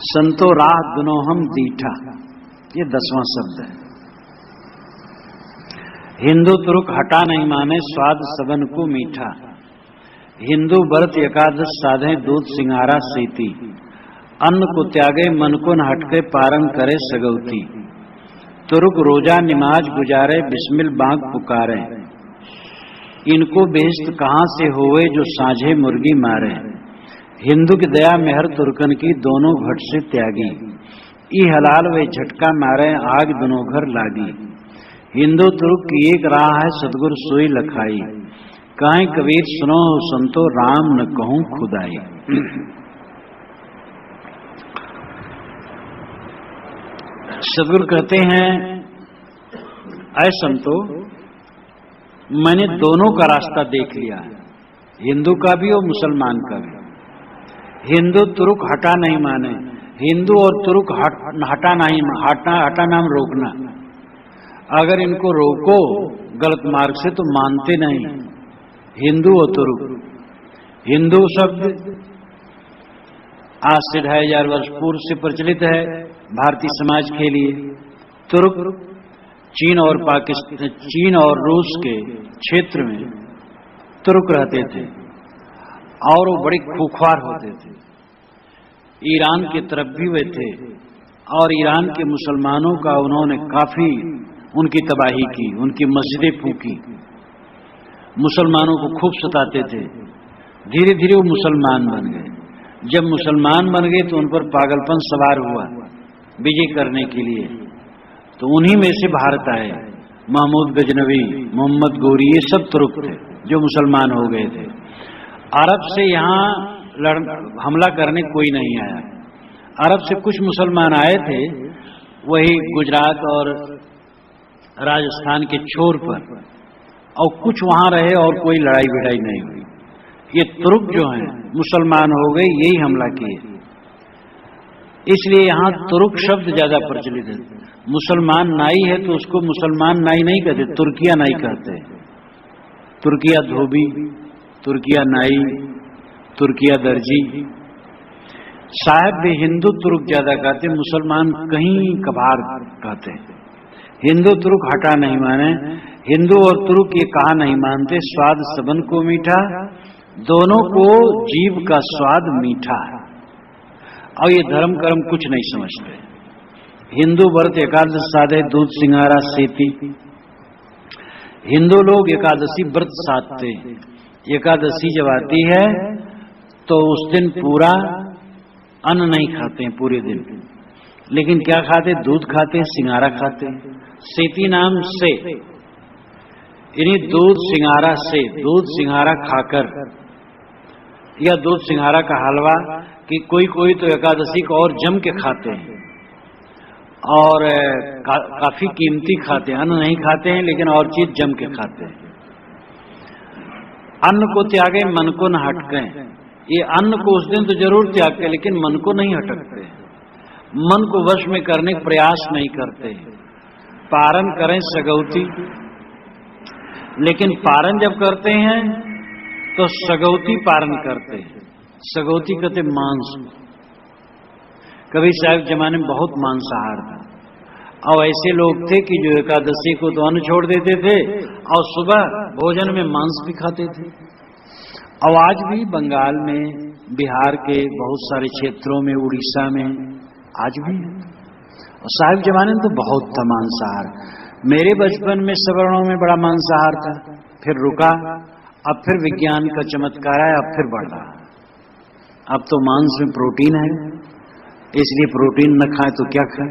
संतो राह दुनोहम दीठा, ये 10वां शब्द है। हिंदू तुर्क हटा नहीं माने स्वाद सबन को मीठा, हिंदू व्रत एकादश साधे दूध सिंगारा सेती, अन्न को त्यागे मन को न हटके पारण करे सगौती, तुर्क रोजा निमाज गुजारे बिस्मिल बाग पुकारे, इनको बेहस्त कहां से होवे जो साझे मुर्गी मारे, हिंदू की दया मेहर तुर्कन की दोनों घट से त्यागी, ई हलाल वे झटका मारे आग दोनों घर लागी, हिंदू तुर्क की एक राह है सतगुर सोई लखाई, कहें कबीर सुनो संतो राम न कहूं खुदाई। सतगुरु कहते हैं ऐ संतो, मैंने दोनों का रास्ता देख लिया है, हिंदू का भी और मुसलमान का भी। हिंदू तुर्क हटा नहीं माने, हिंदू और तुर्क हटा नहीं, हटा नाम रोकना, अगर इनको रोको गलत मार्ग से तो मानते नहीं। हिंदू और तुर्क, हिंदू शब्द आज से 2500 वर्ष पूर्व से प्रचलित है भारतीय समाज के लिए। तुर्क चीन और पाकिस्तान, चीन और रूस के क्षेत्र में तुर्क रहते थे और वो बड़े खूंखार होते थे। ईरान की तरफ भी वे थे और ईरान के मुसलमानों का उन्होंने काफी उनकी तबाही की, उनकी मस्जिदें फूंकी, मुसलमानों को खूब सताते थे। धीरे धीरे वो मुसलमान बन गए। जब मुसलमान बन गए तो उन पर पागलपन सवार हुआ विजय करने के लिए, तो उन्हीं में से भारत आए। महमूद गजनवी, मोहम्मद गोरी, ये सब तुर्क थे जो मुसलमान हो गए थे। अरब से यहाँ हमला करने कोई नहीं आया। अरब से कुछ मुसलमान आए थे, वही गुजरात और राजस्थान के छोर पर, और कुछ वहां रहे और कोई लड़ाई भिड़ाई नहीं हुई। ये तुर्क जो हैं मुसलमान हो गए, यही हमला किए, इसलिए यहाँ तुर्क शब्द ज्यादा प्रचलित है। मुसलमान नाई है तो उसको मुसलमान नाई नहीं कहते, तुर्किया नाई कहते हैं। तुर्किया धोबी, तुर्किया नाई, तुर्किया दर्जी। साहब भी हिंदू तुर्क ज्यादा कहते, मुसलमान कहीं कभार कहते हैं। हिंदू तुर्क हटा नहीं माने, हिंदू और तुर्क ये कहा नहीं मानते स्वाद सबन को मीठा, दोनों को जीव का स्वाद मीठा है। और ये धर्म कर्म कुछ नहीं समझते। हिंदू व्रत एकादश साधे दूध सिंगारा सेती, हिंदू लोग एकादशी व्रत साधते हैं। एकादशी जब आती है तो उस दिन पूरा अन्न नहीं खाते हैं पूरे दिन, लेकिन क्या खाते? दूध खाते हैं, सिंगारा खाते हैं। सेती नाम से, यानी दूध सिंगारा से, दूध सिंगारा खाकर या दूध सिंगारा का हलवा, कि कोई तो एकादशी को और जम के खाते हैं और काफी कीमती खाते हैं। अन्न नहीं खाते हैं लेकिन और चीज जम के खाते हैं। अन्न को त्यागे मन को न हटके, ये अन्न को उस दिन तो जरूर त्यागते लेकिन मन को नहीं हटकते, मन को वश में करने का प्रयास नहीं करते। पारण करें सगौती, लेकिन पारण जब करते हैं तो सगौती पारण करते हैं। सगौती कहते मांस। कभी साहब जमाने में बहुत मांसाहार था, और ऐसे लोग थे कि जो एकादशी को तो अन्न छोड़ देते थे और सुबह भोजन में मांस भी खाते थे। और आज भी बंगाल में, बिहार के बहुत सारे क्षेत्रों में, उड़ीसा में आज भी है। और साहब जमाने में तो बहुत था मांसाहार। मेरे बचपन में सवर्णों में बड़ा मांसाहार था, फिर रुका, अब फिर विज्ञान का चमत्कार है, अब फिर बढ़ रहा। अब तो मांस में प्रोटीन है, इसलिए प्रोटीन न खाए तो क्या खाए।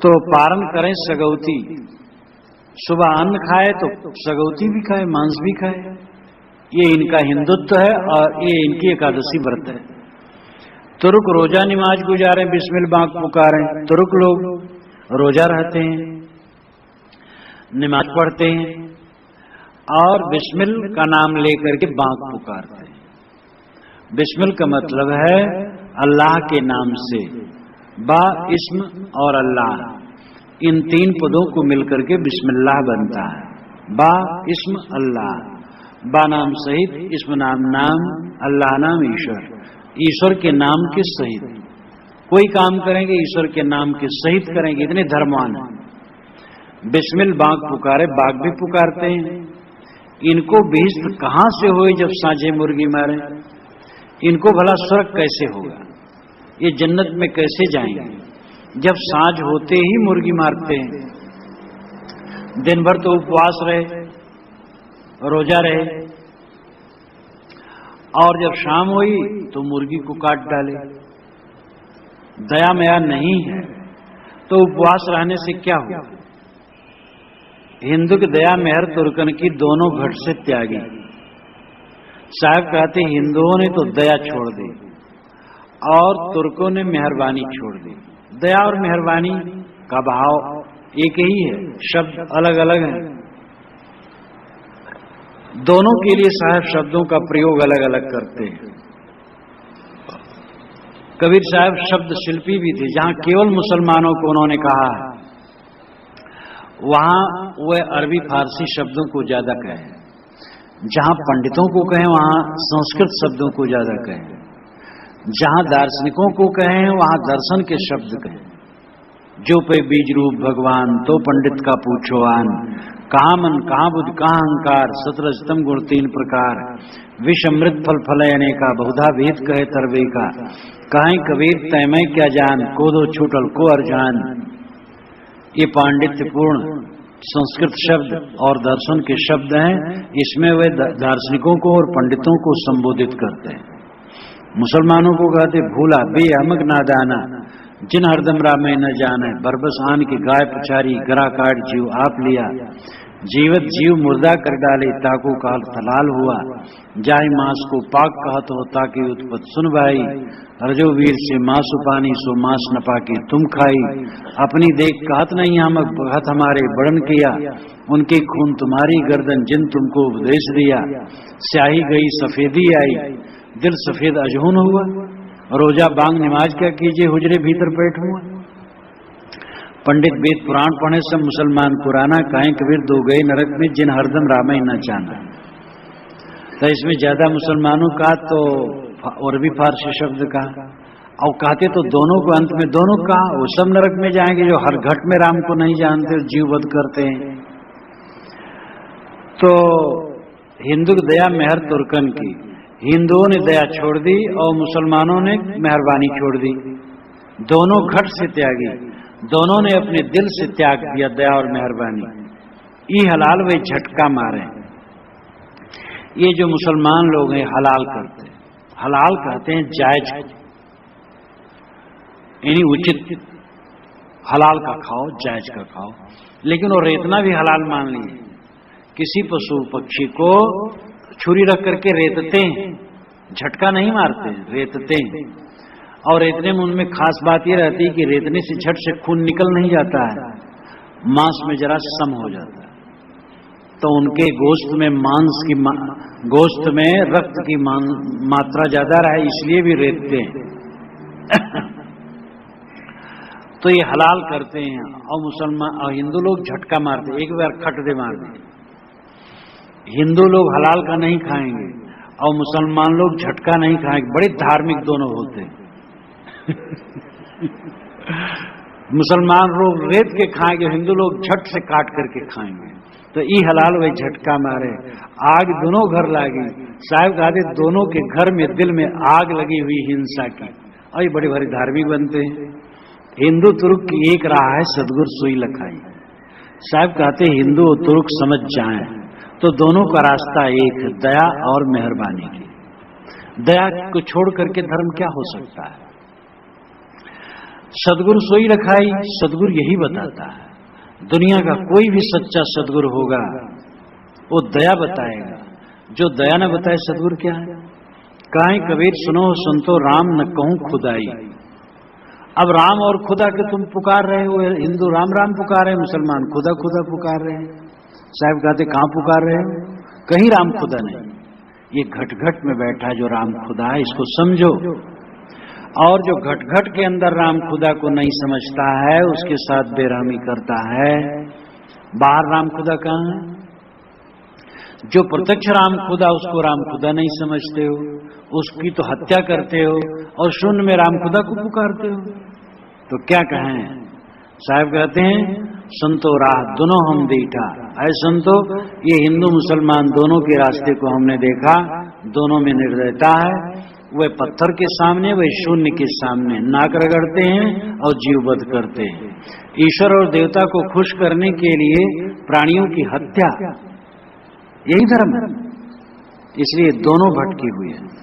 तो पारण करें सगौती, सुबह अन्न खाए तो सगौती भी खाए, मांस भी खाए। ये इनका हिंदुत्व है और ये इनकी एकादशी व्रत है। तुर्क रोजा नमाज गुजारे बिस्मिल बाग पुकारे, तुर्क लोग रोजा रहते हैं, नमाज पढ़ते हैं और बिस्मिल का नाम लेकर के बाग पुकारते हैं। बिस्मिल का मतलब है अल्लाह के नाम से। बा इस्म और अल्लाह, इन तीन पदों को मिलकर के बिस्मिल्लाह बनता है। बा इस्म अल्लाह, बा नाम सहित, इस्म नाम, अल्लाह नाम ईश्वर, ईश्वर के नाम के सहित कोई काम करेंगे ईश्वर के नाम के सहित करेंगे, इतने धर्मवान हैं। बिस्मिल बाघ पुकारे, बाघ भी पुकारते हैं। इनको बेइज्जत कहां से हुए जब साझे मुर्गी मारे? इनको भला स्वर्ग कैसे होगा? ये जन्नत में कैसे जाएंगे जब साँझ होते ही मुर्गी मारते हैं? दिन भर तो उपवास रहे, रोजा रहे, और जब शाम हुई तो मुर्गी को काट डाले। दया मया नहीं है तो उपवास रहने से क्या हुआ? हिंदू की दया मेहर तुर्कन की दोनों घट से त्यागी। साहब कहते हिंदुओं ने तो दया छोड़ दी और तुर्कों ने मेहरबानी छोड़ दी। दया और मेहरबानी का भाव एक ही है, शब्द अलग अलग हैं। दोनों के लिए साहब शब्दों का प्रयोग अलग अलग करते हैं। कबीर साहब शब्द शिल्पी भी थे। जहां केवल मुसलमानों को उन्होंने कहा है, वहां वह अरबी फारसी शब्दों को ज्यादा कहें। जहां पंडितों को कहें वहां संस्कृत शब्दों को ज्यादा कहें। जहां दार्शनिकों को कहें वहां दर्शन के शब्द कहें। जो पे बीज रूप भगवान तो पंडित का पूछो आन। कहाँ मन कहाँ बुद्ध कहाँ अहंकार, 17 स्तंभ गुण 3 प्रकार। विष अमृत फल फलयने का, बहुधा भेद कहे तरवे का। कहीं कबीर तैमय क्या जान, को दो छूटल को अर्जान। ये पांडित्यपूर्ण संस्कृत शब्द और दर्शन के शब्द हैं। इसमें वे दार्शनिकों को और पंडितों को संबोधित करते हैं। मुसलमानों को कहते भूला बे अमक नादाना, जिन हरदम रामे न जाने। बरबस आन की गाय पछारी, गरा काट जीव आप लिया। जीवत जीव मुर्दा कर डाले, ताको काल तलाल हुआ। जाय मांस को पाक कहत हो, ताकि उत्पत सुन भाई। रजो वीर से मांस पानी, सो मांस न पाके तुम खाई। अपनी देख कहत नहीं हम भगत हमारे बड़न किया। उनके खून तुम्हारी गर्दन, जिन तुमको उपदेश दिया। स्याही गई सफेदी आई, दिल सफेद अजहून हुआ। रोजा बांग नमाज क्या कीजिए, हुजरे भीतर बैठ हुआ। पंडित वेद पुराण पढ़े सब मुसलमान पुराना। काहे कबीर दो गए नरक में, जिन हरदम रामे न जाना। तो इसमें ज्यादा मुसलमानों का तो और भी फारसी शब्द का, और कहते तो दोनों को अंत में दोनों का, वो सब नरक में जाएंगे जो हर घट में राम को नहीं जानते, जीव वध करते हैं। तो हिंदू की दया मेहर तुर्कन की। हिंदुओं ने दया छोड़ दी और मुसलमानों ने मेहरबानी छोड़ दी। दोनों घट से त्यागी, दोनों ने अपने दिल से त्याग दिया दया और मेहरबानी। ये हलाल वे झटका मारे। ये जो मुसलमान लोग हैं हलाल करते हैं, हलाल कहते हैं जायज, यानी उचित। हलाल का खाओ, जायज का खाओ। लेकिन वो रेतना भी हलाल मान लिए। किसी पशु पक्षी को छुरी रख करके रेतते हैं, झटका नहीं मारते, रेतते हैं। और रेतने में उनमें खास बात यह रहती है कि रेतने से झट से खून निकल नहीं जाता है, मांस में जरा सम हो जाता है। तो उनके गोश्त में गोश्त में रक्त की मात्रा ज्यादा रहे, इसलिए भी रेतते हैं। तो ये हलाल करते हैं। और मुसलमान और हिंदू लोग झटका मारते, एक बार खट दे मार दे। हिंदू लोग हलाल का नहीं खाएंगे और मुसलमान लोग झटका नहीं खाएंगे। बड़े धार्मिक दोनों होते हैं। मुसलमान लोग रेत के खाएंगे, हिंदू लोग झट से काट करके खाएंगे। तो ई हलाल वही झटका मारे, आग दोनों घर लागी। साहब कहते दोनों के घर में दिल में आग लगी हुई हिंसा की, और ये बड़े भारी धार्मिक बनते हैं। हिंदू तुर्क की एक राह है, सदगुरु सुई लखाई। साहब कहते हिंदू और तुर्क समझ जाएं तो दोनों का रास्ता एक है, दया और मेहरबानी की। दया को छोड़ करके धर्म क्या हो सकता है? सदगुरु सोई रखाई, सदगुरु यही बताता है। दुनिया का कोई भी सच्चा सदगुरु होगा वो दया बताएगा। जो दया न बताए सदगुरु क्या है? काहे कबीर सुनो सुनतो राम न कहूं खुदाई। अब राम और खुदा के तुम पुकार रहे हो। हिंदू राम राम पुकार रहे हैं, मुसलमान खुदा खुदा पुकार रहे हैं। साहब कहते कहां पुकार रहे हो? कहीं राम खुदा नहीं। ये घट घट में बैठा जो राम खुदा है, इसको समझो। और जो घट घट के अंदर राम खुदा को नहीं समझता है उसके साथ बेरहमी करता है। बाहर राम खुदा कहां है? जो प्रत्यक्ष राम खुदा उसको राम खुदा नहीं समझते हो, उसकी तो हत्या करते हो और शून्य में राम खुदा को पुकारते हो। तो क्या कहें? साहब कहते हैं संतो राह दोनों हम देखा। ऐ संतो, ये हिंदू मुसलमान दोनों के रास्ते को हमने देखा, दोनों में निर्दयता है। वे पत्थर के सामने, वे शून्य के सामने नाक रगड़ते हैं और जीववध करते हैं। ईश्वर और देवता को खुश करने के लिए प्राणियों की हत्या, यही धर्म है। इसलिए दोनों भटके हुए हैं।